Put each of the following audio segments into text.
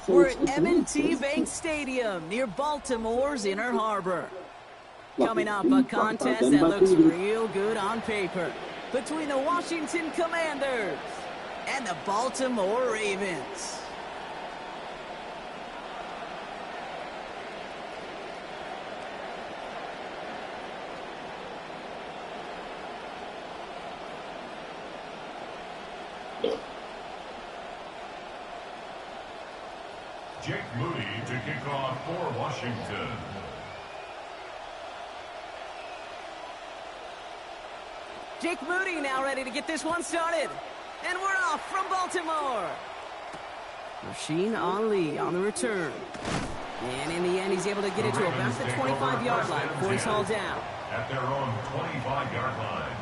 We're at M&T Bank Stadium near Baltimore's Inner Harbor. Coming up, a contest that looks real good on paper between the Washington Commanders and the Baltimore Ravens. Jake Moody to kick off for Washington. Jake Moody now ready to get this one started. And we're off from Baltimore. Rasheen Ali on the return. And in the end, he's able to get it to about the 25-yard line before he's hauled down. At their own 25-yard line.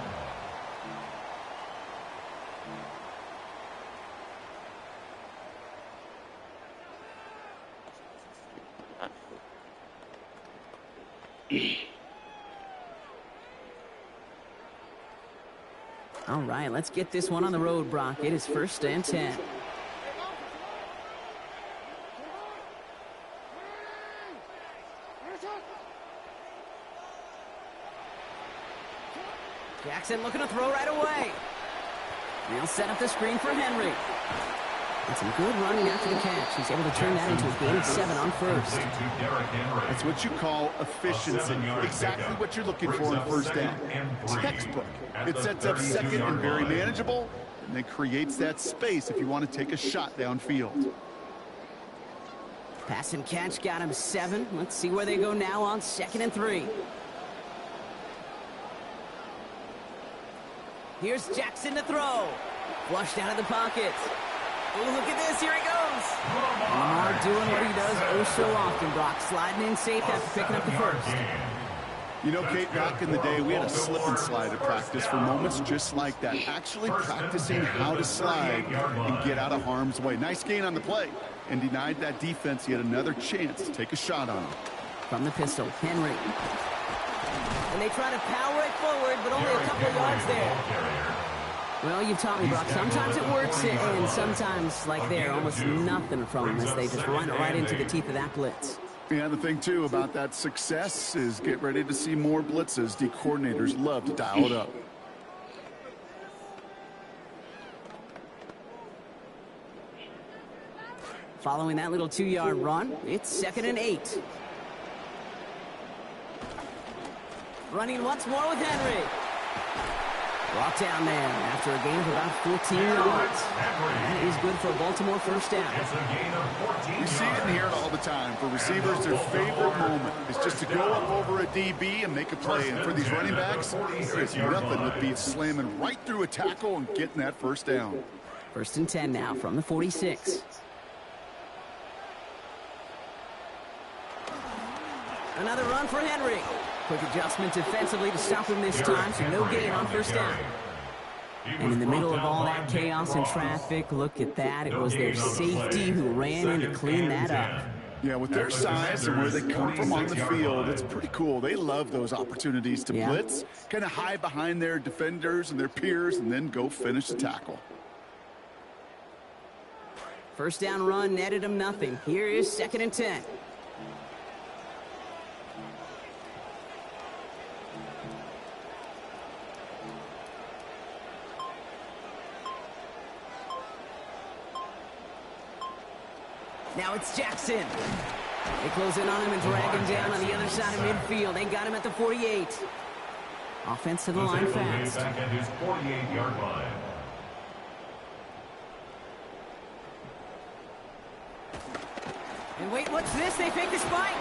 All right, let's get this one on the road, Brock. It is 1st and 10. Jackson looking to throw right away. They'll set up the screen for Henry. And some good running after the catch. He's able to turn that into a gain of 7 on first. That's what you call efficiency. Exactly what you're looking for in first down. Textbook. It sets up second and very manageable, and then creates that space if you want to take a shot downfield. Pass and catch got him 7. Let's see where they go now on 2nd and 3. Here's Jackson to throw. Flushed out of the pocket. Oh, look at this. Here he goes. Lamar doing what he does oh so often, Brock. Sliding in safe after picking up the first. You know, Kate, back in the day, we had a slip and slide at practice for moments just like that. Actually practicing how to slide and get out of harm's way. Nice gain on the play. And denied that defense yet another chance to take a shot on him. From the pistol, Henry. And they try to power it forward, but only a couple of yards there. Well, you've taught me, Brock. Sometimes it works, and sometimes, like there, almost nothing from them as they just run right into the teeth of that blitz. Yeah, the thing, too, about that success is get ready to see more blitzes. D coordinators love to dial it up. Following that little 2-yard run, it's 2nd and 8. Running once more with Henry. Brought down there after a gain of about 14 yards. That is good for a Baltimore first down. You see it and hear it all the time. For receivers, their favorite moment is just to go up over a DB and make a play. And for these running backs, there's nothing that beats slamming right through a tackle and getting that first down. 1st and 10 now from the 46. Another run for Henry. Quick adjustment defensively to stop him this time, so no gain on first down. And in the middle of all that chaos and traffic, look at that. It was their safety who ran in to clean that up. Yeah, with their size and where they come from on the field, it's pretty cool. They love those opportunities to blitz, kind of hide behind their defenders and their peers, and then go finish the tackle. First down run netted him nothing. Here is 2nd and 10. Now it's Jackson. They close in on him and drag him down on the other side of midfield. They got him at the 48. Offense to the line fast. Back at his 48-yard line. And wait, what's this? They fake the spike.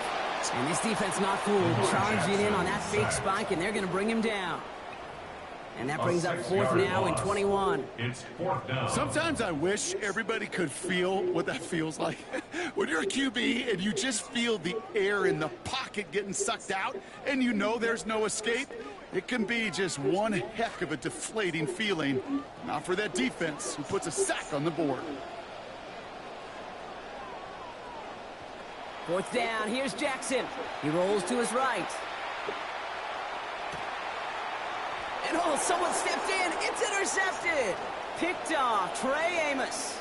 And this defense not fooled. Charging in on that fake spike, and they're going to bring him down. And that brings up 4th now and 21. It's 4th down. Sometimes I wish everybody could feel what that feels like. When you're a QB and you just feel the air in the pocket getting sucked out and you know there's no escape, it can be just one heck of a deflating feeling. Not for that defense who puts a sack on the board. 4th down. Here's Jackson. He rolls to his right. And oh, someone stepped in. It's intercepted. Picked off Trey Amos.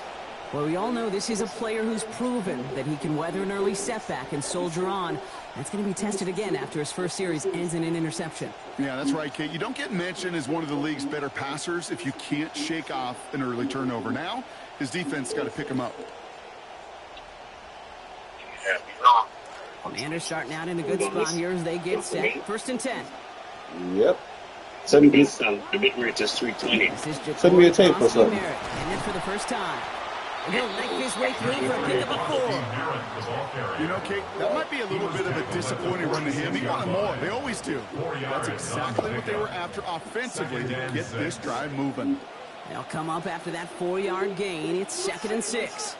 Well, we all know this is a player who's proven that he can weather an early setback and soldier on. That's going to be tested again after his first series ends in an interception. Yeah, that's right, Kate. You don't get mentioned as one of the league's better passers if you can't shake off an early turnover. Now, his defense got to pick him up. Commanders starting out in a good spot here as they get set. 1st and 10. Yep. Send me some. The big rate is 320. Send me a tape or something. And then for the first time. And he'll make his way through for a pickup of 4. You know, Kate, that might be a little bit of a disappointing run to him. He wanted more. They always do. That's exactly what they were after offensively to get this drive moving. They'll come up after that 4-yard gain. It's 2nd and 6.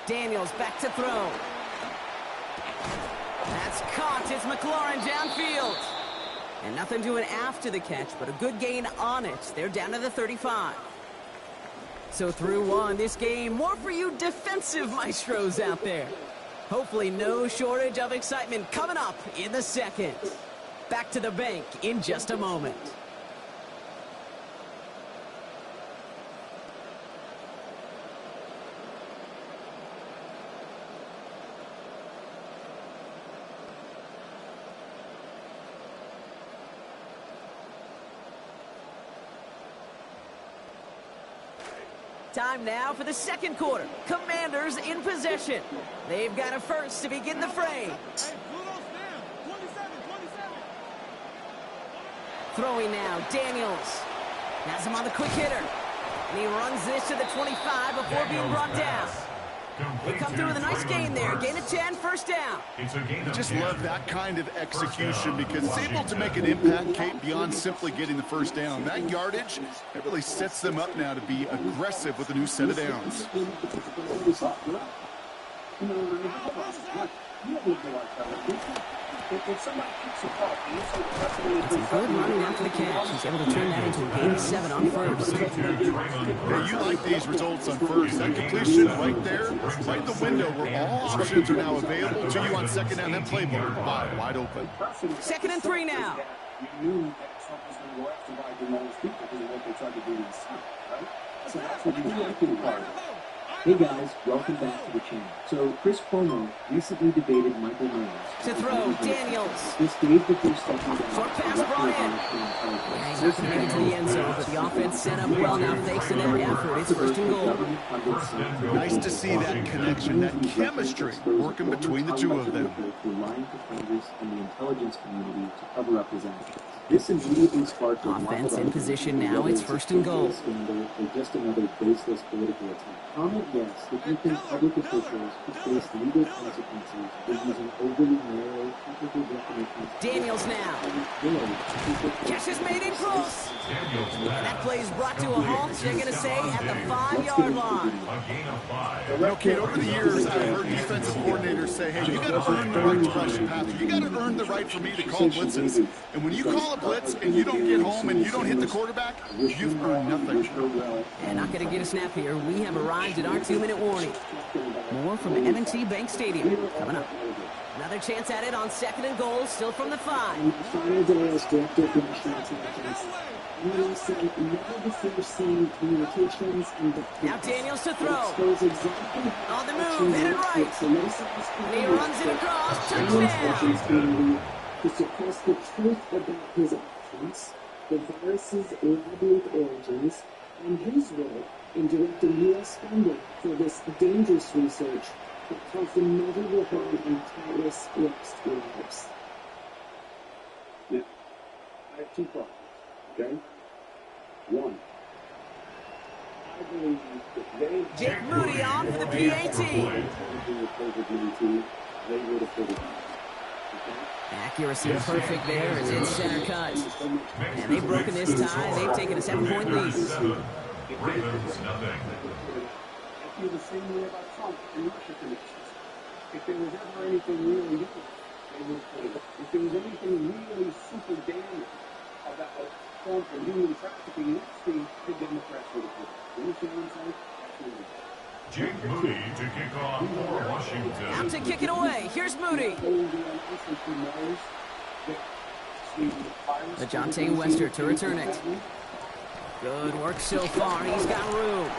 Daniels back to throw. That's caught. It's McLaurin downfield. And nothing doing after the catch, but a good gain on it. They're down to the 35. So through one, this game, more for you defensive maestros out there. Hopefully no shortage of excitement coming up in the second. Back to the bank in just a moment. Time now for the second quarter. Commanders in possession. They've got a first to begin the fray. Throwing now, Daniels. Has him on the quick hitter. And he runs this to the 25 before being brought down. They come through with a nice gain there. Gain of 10, first down. I just love that kind of execution because it's able to make an impact, Kate, beyond simply getting the first down. That yardage, it really sets them up now to be aggressive with a new set of downs. It's some good running after the catch. He's able to turn that into a gain of 7 on first. Hey, you like these results on first. That completion right there, right in the window where all options are now available to you on second down. That playbook wide open. 2nd and 3 now. Hey guys, welcome back to the channel. So Chris Cuomo recently debated Michael Myers. To throw, Daniels. This gave the first second down. Short pass brought in. Yeah, he's not going to make it to the end zone, but the offense set up well now thanks to their effort. It's 1st and goal. Nice to see that connection, that chemistry working between the two of them. Relying for Congress and the intelligence community to cover up his actions. This immediately sparked offense in position now. It's 1st and goal. Just another baseless political attack. Comment yes if you think public officials could face legal consequences for using overly narrow technical definitions. Daniels now. Catch is made in close. And that play is brought to a halt, they're going to say, at the 5-yard line. Okay, over the years, I've heard defensive coordinators say, hey, you got to earn the right to rush the passer. You got to earn the right for me to call blitzes. And when you call a blitz and you don't get home and you don't hit the quarterback, you've earned nothing. And not going to get a snap here. We have arrived at our 2-minute warning. More from M&T Bank Stadium coming up. Another chance at it on 2nd and goal, still from the 5. Now Daniels to throw. On the move, headed right. And he runs it across, touchdown. To suppress the truth about his actions, the virus's labyrinth origins, and his role in directing U.S. funding for this dangerous research that caused inevitable harm and countless lost lives. Now, I have 2 problems, okay? 1. I believe that they... Jake Moody on for the PAT. They would have figured out. Accuracy perfect there as it's center cut. And they've broken this tie. They've taken a 7-point lead. Ravens, nothing. I feel the same way about Trump and Russia connections. If there was ever anything really good, they would put it up. If there was anything really super damning about Trump and human trafficking in Epstein, the Democrats would have put it up. You understand what I'm saying? Absolutely. Jake Moody to kick off for Washington. Out to kick it away. Here's Moody. LeJohntay Wester to return it. Good work so far. He's got room.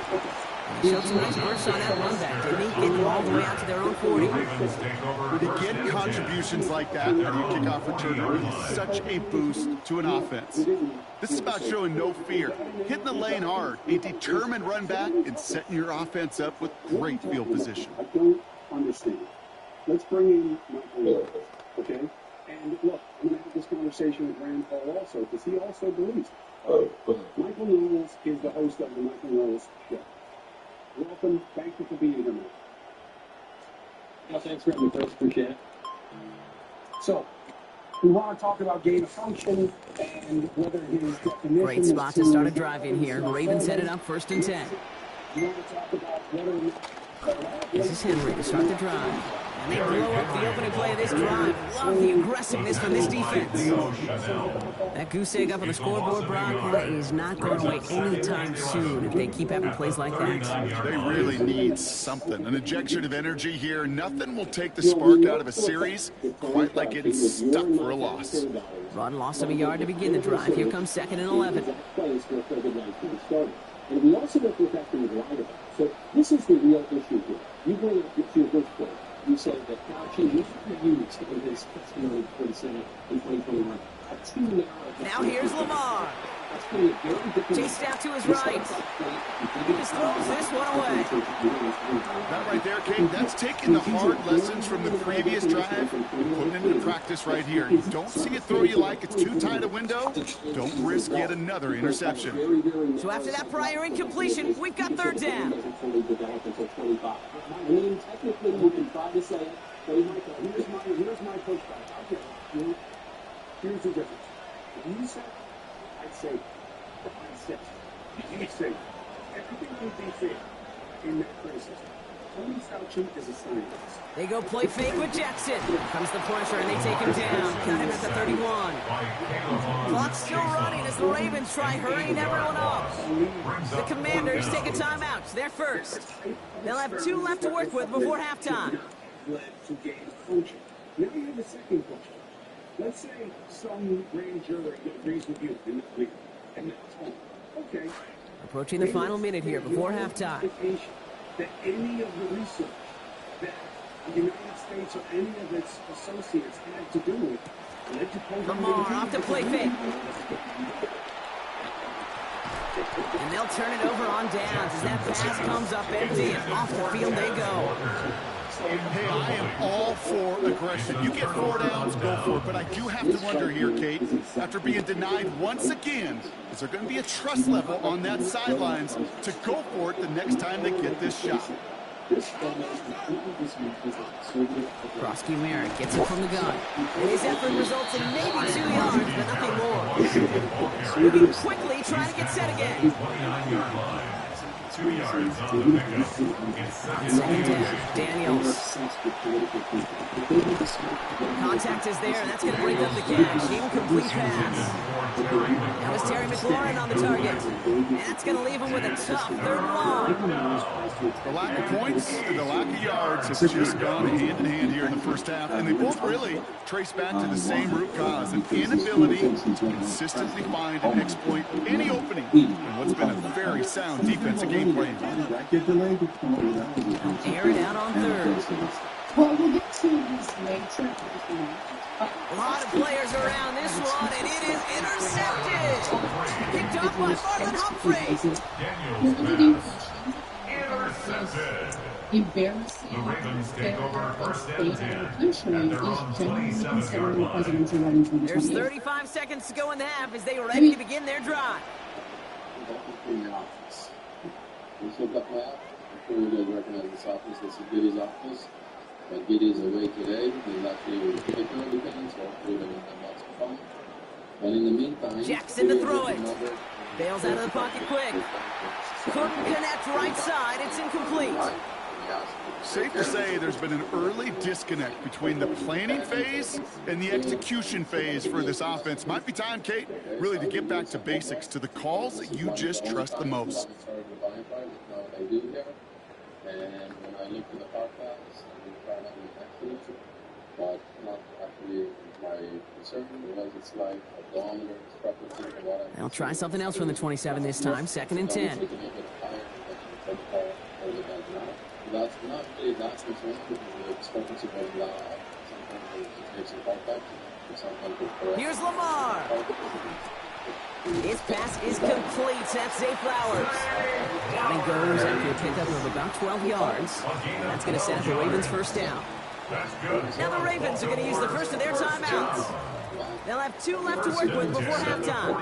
He showed some nice bursts on that run back, didn't he? Getting all the way out to their own 40. To get contributions like that out of your kickoff returner is such a boost to an offense. This is about showing no fear, hitting the lane hard, a determined run back, and setting your offense up with great field position. I don't understand. Let's bring in Michael Knowles, okay? And look, I'm going to have this conversation with Rand Paul also, because he also believes it. Michael Knowles is the host of the Michael Knowles Show. Welcome. Thank you for being here, man. Well, thanks for having me, Chris. Appreciate it. So, we want to talk about gain of function and whether his definition Great spot to start a drive in here. Ravens set it up 1st and 10. You want to talk about whether or not This is Henry to start the drive. And they blow up the opening play of this drive. Love the aggressiveness from this defense. That goose egg up on the scoreboard, Brock, is not going away anytime soon if they keep having plays like that. They really need something, an injection of energy here. Nothing will take the spark out of a series quite like getting stuck for a loss. Run loss of a yard to begin the drive. Here comes 2nd and 11. And we also look at that from the line. So this is the real issue here. You bring up your first point. You say that Fauci was used in his testimony for the Senate in 2021. Now here's Lamar. Chased out to his right. He just throws this one away. That right there, Kate, that's taking the hard lessons from the previous drive and putting it into practice right here. You don't see it throw you like it's too tight a window, don't risk yet another interception. So after that prior incompletion, we've got 3rd down. I mean, technically, you can try to say, hey, Michael, here's my pushback. Okay, here's the difference. If you say, I'd say, you say, everything would be fair in that criticism. Tony Fauci is a scientist. They go play fake with Jackson. Comes the pressure, and they take him down. Count him at the 31. Clock's still running as the Ravens try hurrying everyone up. The Commanders take a timeout. They're first. They'll have 2 left to work with before halftime. Led to gain function. Now you have the second question. Let's say some grand jury agrees with you in that league, and that's home. Okay. Approaching the final minute here before halftime. That any of the research that the United States or any of its associates had to do with led to Lamar off to play fake. And they'll turn it over on downs as that pass comes up empty and off the field they go. Hey, I am all for aggression. You get 4 downs, go for it. But I do have to wonder here, Kate, after being denied once again, is there going to be a trust level on that sidelines to go for it the next time they get this shot? Prosky Merritt gets it from the gun. And his effort results in maybe 2 yards, but nothing more. Moving quickly, trying to get set again. 2 yards on the pickup. Second down, Daniels. Contact is there, and that's going to break up the catch. Incomplete pass. That was Terry McLaurin on the target. And that's going to leave him with a tough 3rd and long. The lack of points and the lack of yards has just gone hand in hand here in the first half, and they both really trace back to the same root cause, an inability to consistently find and exploit any opening in what's been a very sound defensive game plan. Air it out on 3rd. Well, we'll get to this later. A lot of players around this one, and it is intercepted. Picked up by Marlon Humphrey. Intercepted. Embarrassing. The Ravens take over 1st and 10. Country is generally considered the presidential running 2028. There's 35 seconds to go in the half as they are ready to begin their drive. Let's look up my app. I'm sure you guys recognize this office. This is Giddy's office. But Giddy's away today. He's actually with paper everything, so hopefully they're going to have lots of fun. But in the meantime, Jackson to throw it. Bails out of the pocket quick. Couldn't connect right side. It's incomplete. Safe to say there's been an early disconnect between the planning phase and the execution phase for this offense. Might be time, Kate, really to get back to basics, to the calls that you just trust the most. And when I looked at the hard pass, I found out it was excellent, but not actually my concern because it's like a dominant discrepancy from what I... They'll try something else from the 27 this time. 2nd and 10. Making it higher than the did not concern because the discrepancy was sometimes it makes it contact, and sometimes it's correct. Here's Lamar. His pass is complete. That's Zay Flowers. Down he goes after a pickup of about 12 yards. That's going to set up the Ravens' first down. Now the Ravens are going to use the first of their timeouts. They'll have 2 left to work with before halftime.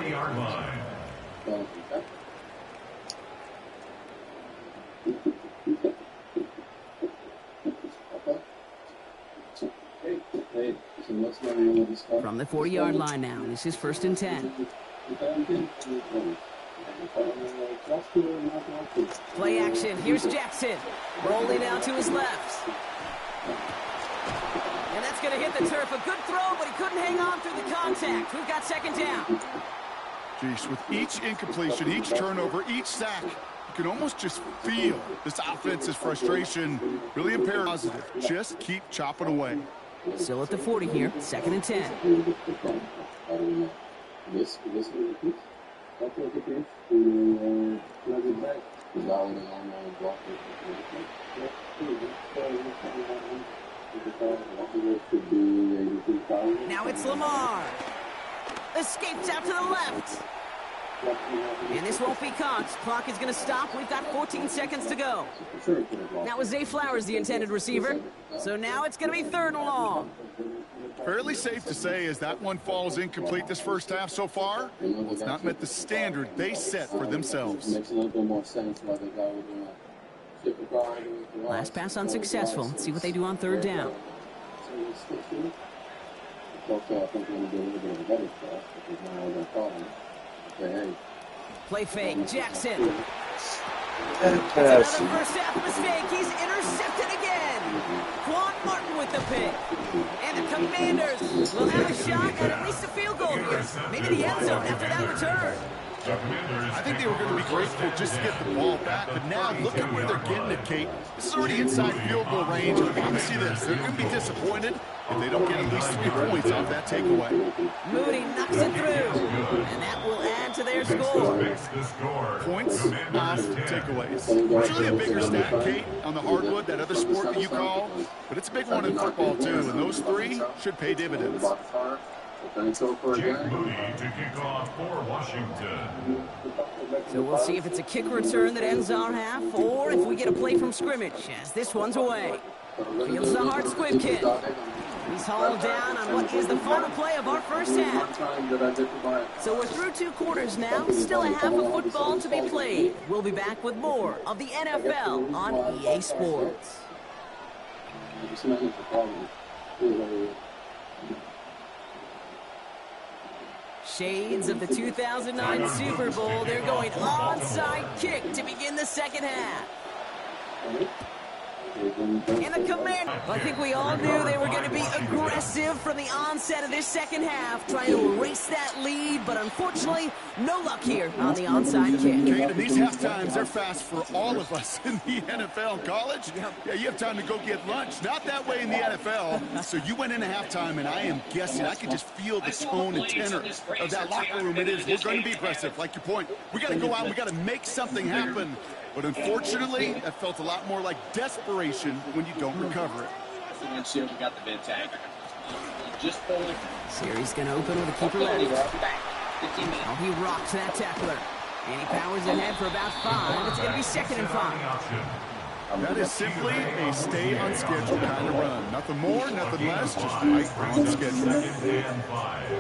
From the 40-yard line now, this is 1st and 10. Play action. Here's Jackson. Rolling out to his left. And that's going to hit the turf. A good throw, but he couldn't hang on through the contact. We've got 2nd down. Jeez, with each incompletion, each turnover, each sack, you can almost just feel this offense's frustration. Really imperative. Just keep chopping away. Still at the 40 here. 2nd and 10. Now it's Lamar. Escapes out to the left. And this won't be caught. Clock is going to stop. We've got 14 seconds to go. That was Zay Flowers, the intended receiver. So now it's going to be 3rd and long. Fairly safe to say as that one falls incomplete this first half so far, well, it's not met the standard they set for themselves. Makes a little bit more sense why the guy would do that. Last pass unsuccessful. Let's see what they do on 3rd down. Play fake. Jackson. That's another first half mistake. He's intercepted again. Quan Martin with the pick. And the Commanders will have a shot at least a field goal here. Maybe the end zone after that return. I think they were going to be grateful just to get the ball back, but now look at where they're getting it, Kate. This is already inside field goal range. I promise you this, they're going to be disappointed if they don't get at least 3 points off that takeaway. Moody knocks it through, and that will add to their score. Points off takeaways. Usually a bigger stat, Kate, on the hardwood, that other sport that you call, but it's a big one in football, too, and those 3 should pay dividends. Jake Moody to kick off for Washington. So we'll see if it's a kick return that ends our half, or if we get a play from scrimmage, as this one's away. Fields the hard squib kick. He's hauled down on what is the final play of our first half. So we're through 2 quarters now, still a half of football to be played. We'll be back with more of the NFL on EA Sports. Shades of the 2009 Super Bowl. They're going onside kick to begin the 2nd half. And the Commanders, I think we all knew they were going to be aggressive from the onset of this 2nd half, trying to erase that lead, but unfortunately, no luck here on the onside kick. Kate, and these half times, they're fast for all of us in the NFL. In college, yeah, you have time to go get lunch. Not that way in the NFL. So you went into halftime, and I am guessing, I could just feel the tone and tenor of that locker room. It is, we're going to be aggressive, like your point. We got to go out, we got to make something happen. But unfortunately, that felt a lot more like desperation when you don't recover it. Series going to open with a keeper left. Oh, he rocks that tackler. And he powers ahead for about 5. It's going to be 2nd and 5. That is simply a stay on schedule kind of run. Nothing more, nothing less, just right on schedule. 2nd and 5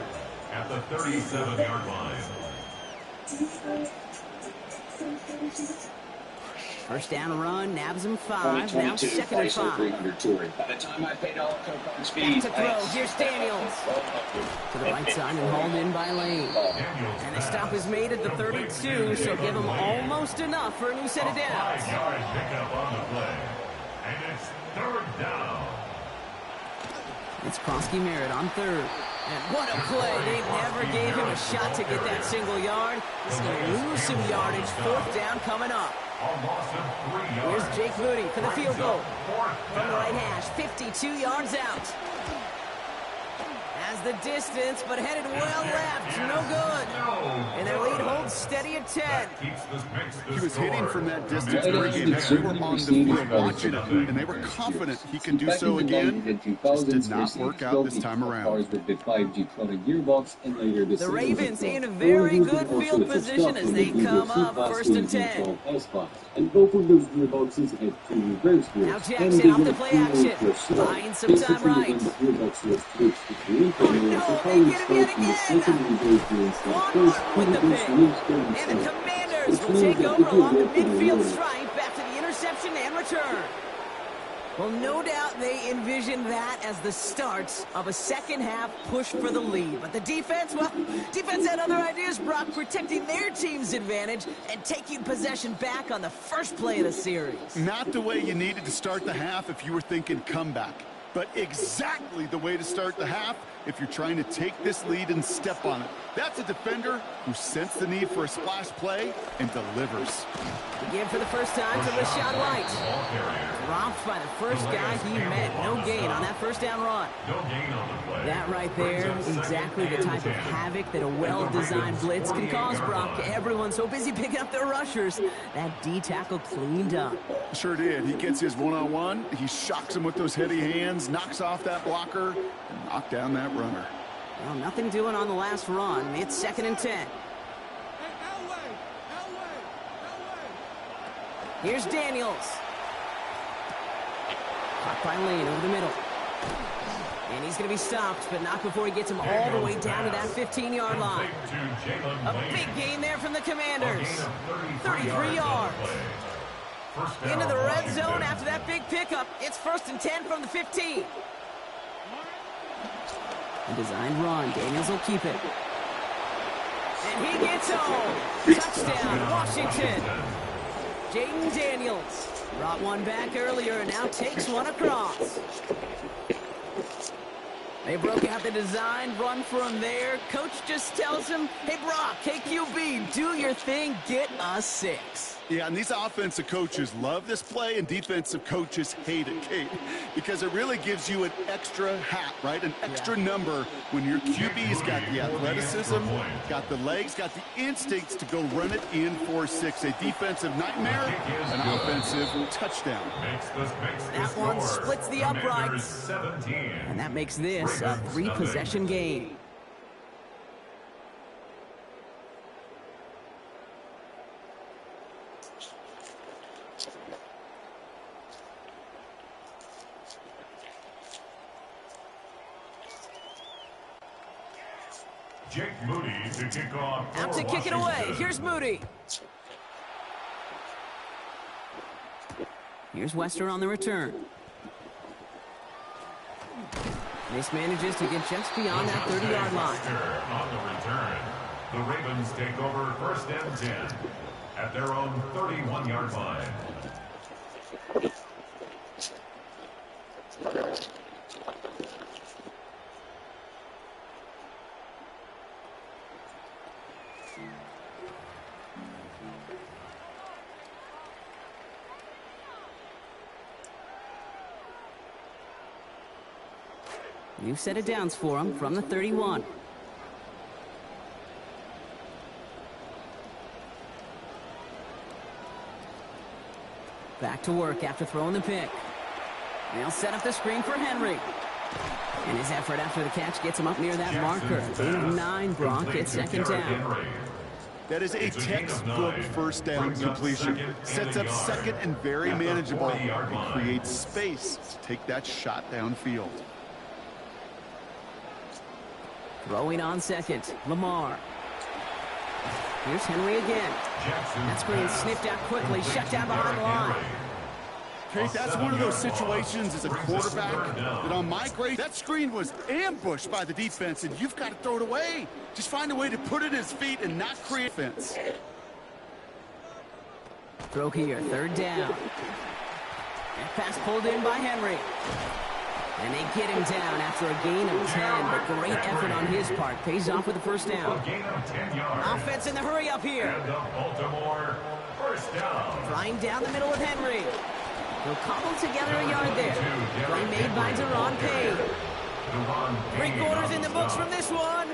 at the 37-yard line. First down run, nabs him 5. Now 2nd and 5. By the time I paid all the coupons Back fees. to throw. Here's Daniels. To the right side and hauled in by Lane. And the stop is made at the 32, so give him almost enough for a new set of downs. 5-yard pickup on the play. And it's 3rd down. It's Krosky Merritt on 3rd. And what a play. They never gave him a shot to get that single yard. He's going to lose some yardage. 4th down coming up. Here's Jake Moody for the field goal. From the right hash, 52 yards out. Has the distance, but headed well left. No good. And their lead holds steady at 10. He was hitting from that distance pregame. They were on the field watching him, and they were confident he could do so again. Just did not work out this time around. The Ravens in a very good field position as they come up 1st and 10. And both of those gearboxes had two reverse gears. Now Jackson off the play action. Buying some time right. Oh no, they get him yet again. One with the pick. And the Commanders will take over along the midfield stripe after the interception and return. Well, no doubt they envisioned that as the start of a second-half push for the lead. But the defense, well, defense had other ideas, Brock, protecting their team's advantage and taking possession back on the first play of the series. Not the way you needed to start the half if you were thinking comeback, but exactly the way to start the half if you're trying to take this lead and step on it. That's a defender who sensed the need for a splash play and delivers. Again for the first time to Rashad White. Dropped by the first guy he met. No gain on that first down run. That right there is exactly the type of havoc that a well-designed blitz can cause, Brock. Everyone's so busy picking up their rushers. That D-tackle cleaned up. Sure did. He gets his one-on-one. He shocks him with those heavy hands, knocks off that blocker, and knocks down that runner. Well, nothing doing on the last run. It's 2nd and 10. Here's Daniels. Caught by Lane over the middle. And he's going to be stopped, but not before he gets him all the way down to that 15-yard line. A big gain there from the Commanders. 33 yards. Into the red zone after that big pickup. It's 1st and 10 from the 15. A designed run. Daniels will keep it. And he gets home. Touchdown, Washington. Jaden Daniels brought one back earlier and now takes one across. They broke out the design run for him there. Coach just tells him, hey, Brock, hey, QB, do your thing, get us 6. Yeah, and these offensive coaches love this play, and defensive coaches hate it, Kate, because it really gives you an extra hat, right? An extra number when your QB's got the athleticism, got the legs, got the instincts to go run it in for 6. A defensive nightmare, an offensive touchdown. That one splits the uprights, and that makes this a 3-possession game. Jake Moody to kick off. Out to kick it away. Here's Moody. Here's Wester on the return. This manages to get just beyond that 30-yard line. On the return, the Ravens take over 1st and 10 at their own 31-yard line. New set of downs for him from the 31. Back to work after throwing the pick. They'll set up the screen for Henry. And his effort after the catch gets him up near that marker. Gain of 9, Brock. It's 2nd down. That is a textbook first down completion. Sets up 2nd and very manageable. And creates space to take that shot downfield. Throwing on 2nd, Lamar. Here's Henry again. That screen snipped out quickly, shut down behind the line. Kate, that's one of those situations as a quarterback that on my grade, that screen was ambushed by the defense, and you've got to throw it away. Just find a way to put it at his feet and not create offense. Throw here, 3rd down. That pass pulled in by Henry. And they get him down after a gain of 10, but great effort on his part. Pays off with the 1st down. Offense in the hurry up here. And the Baltimore 1st down. Flying down the middle with Henry. He'll cobble together a yard there. Play made by Deron Payne. Three quarters in the books from this one.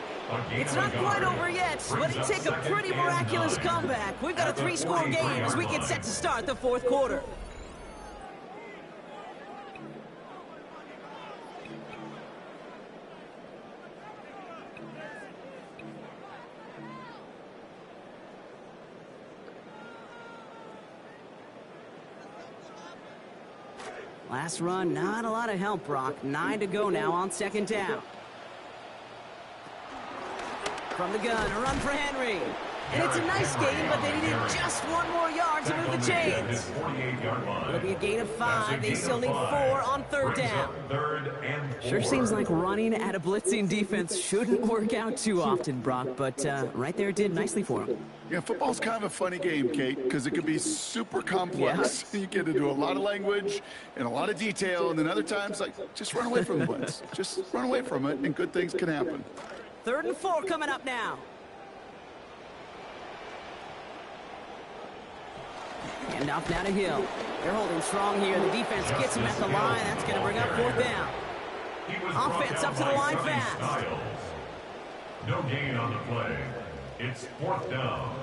It's not quite over yet, but it took a pretty miraculous comeback. We've got a 3-score game as we get set to start the fourth quarter. Last run, not a lot of help, Brock. 9 to go now on second down. From the gun, a run for Henry. And it's a nice gain, but they needed just 1 more yard to move the chains. It'll be a gain of 5. They still need 4 on third down. Sure seems like running at a blitzing defense shouldn't work out too often, Brock, but right there it did nicely for him. Yeah, football's kind of a funny game, Kate, because it can be super complex. Yeah. You get into a lot of language and a lot of detail, and then other times, like, just run away from the blitz. Just run away from it, and good things can happen. 3rd and 4 coming up now. And off now to Hill. They're holding strong here. The defense gets him at the line. That's going to bring up 4th down. Offense up to the line fast. No gain on the play. It's 4th down.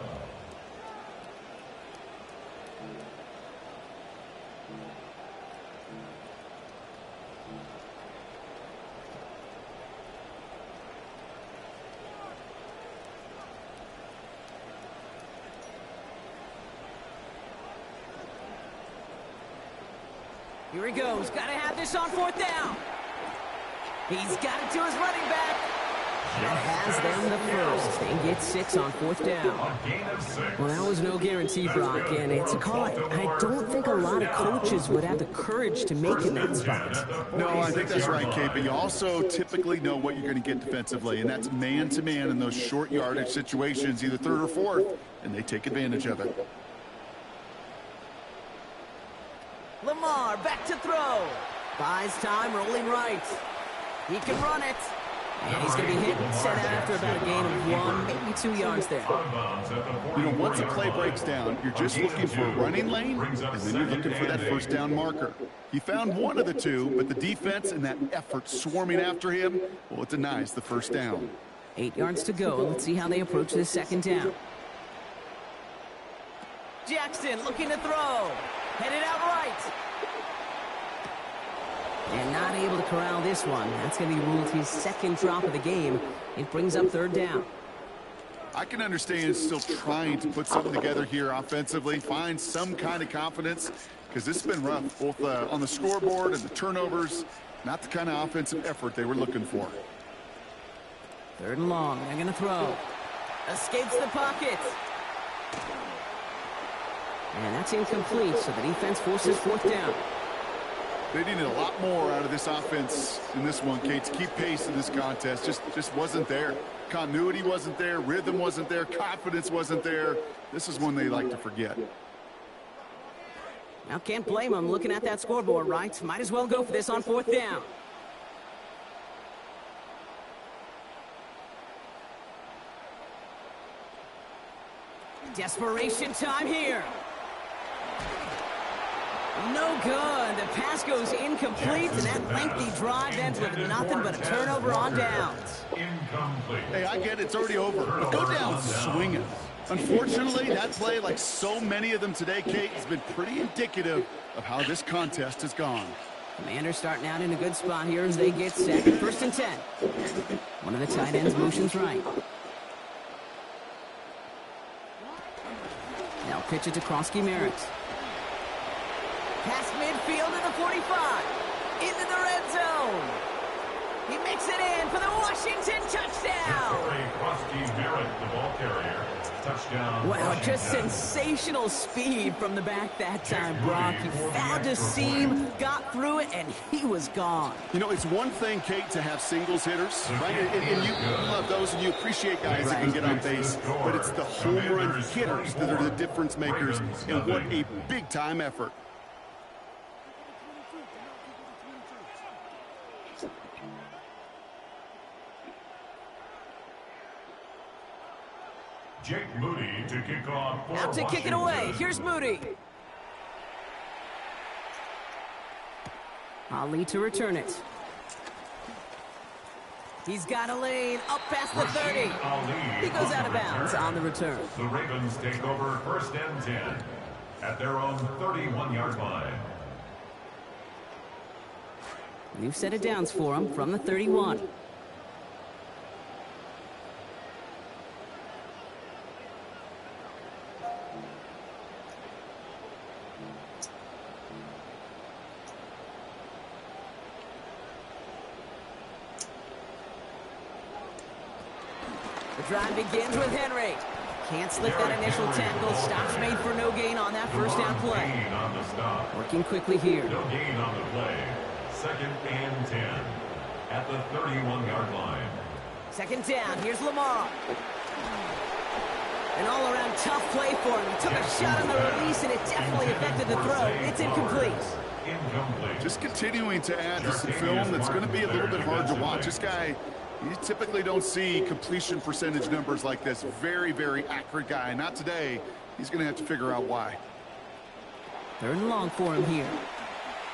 Here he goes. Got to have this on 4th down. He's got it to his running back. That has them the first. They get 6 on 4th down. Well, that was no guarantee, Brock, and it's a call I don't think a lot of coaches would have the courage to make in that spot. No, I think that's right, Kate, but you also typically know what you're going to get defensively, and that's man-to-man in those short yardage situations, either 3rd or 4th, and they take advantage of it. Lamar back to throw. Buys time, rolling right. He can run it. And he's going to be hit and set out after about a gain of 1, maybe 2 yards there. You know, once a play breaks down, you're just looking for a running lane, and then you're looking for that 1st down marker. He found one of the two, but the defense and that effort swarming after him, well, it denies the 1st down. 8 yards to go. Let's see how they approach this 2nd down. Jackson looking to throw. Headed out right. And not able to corral this one. That's going to be ruled his 2nd drop of the game. It brings up 3rd down. I can understand still trying to put something together here offensively, find some kind of confidence, because this has been rough, both on the scoreboard and the turnovers. Not the kind of offensive effort they were looking for. 3rd and long. They're going to throw. Escapes the pocket. And that's incomplete, so the defense forces 4th down. They needed a lot more out of this offense in this one, Kate, to keep pace in this contest. Just wasn't there. Continuity wasn't there. Rhythm wasn't there. Confidence wasn't there. This is one they like to forget. Now, can't blame them looking at that scoreboard, right? Might as well go for this on 4th down. Desperation time here. No good. The pass goes incomplete, and that lengthy drive ends with nothing but a turnover on downs. Hey, I get it. It's already over. But go down swinging. Unfortunately, that play, like so many of them today, Kate, has been pretty indicative of how this contest has gone. Commanders starting out in a good spot here as they get set. 1st and 10. One of the tight ends motions right. Now pitch it to Krosky Merritt. Past midfield to the 45. Into the red zone. He makes it in for the Washington touchdown. Krosky Merritt, the ball carrier. Touchdown. Wow, just sensational speed from the back that time, Brock. He found a seam, got through it, and he was gone. You know, it's one thing, Kate, to have singles hitters, right? And you love those, and you appreciate guys that can get on base. But it's the home run hitters that are the difference makers, and what a big-time effort. Jake Moody to kick off. Out to kick it away. Here's Moody. Ali to return it. He's got a lane up past the 30. He goes out of bounds on the return. The Ravens take over 1st and 10 at their own 31-yard line. New set of downs for him from the 31. The drive begins with Henry. Can't slip that initial tackle. Stops made for no gain on that first down play. Working quickly here. No gain on the play. 2nd and 10 at the 31-yard line. 2nd down. Here's Lamar. An all-around tough play for him. He took a shot on the release, and it definitely affected the throw. It's incomplete. Just continuing to add to some film that's going to be a little bit hard to watch. This guy, you typically don't see completion percentage numbers like this. Very, very accurate guy. Not today. He's going to have to figure out why. 3rd and long for him here.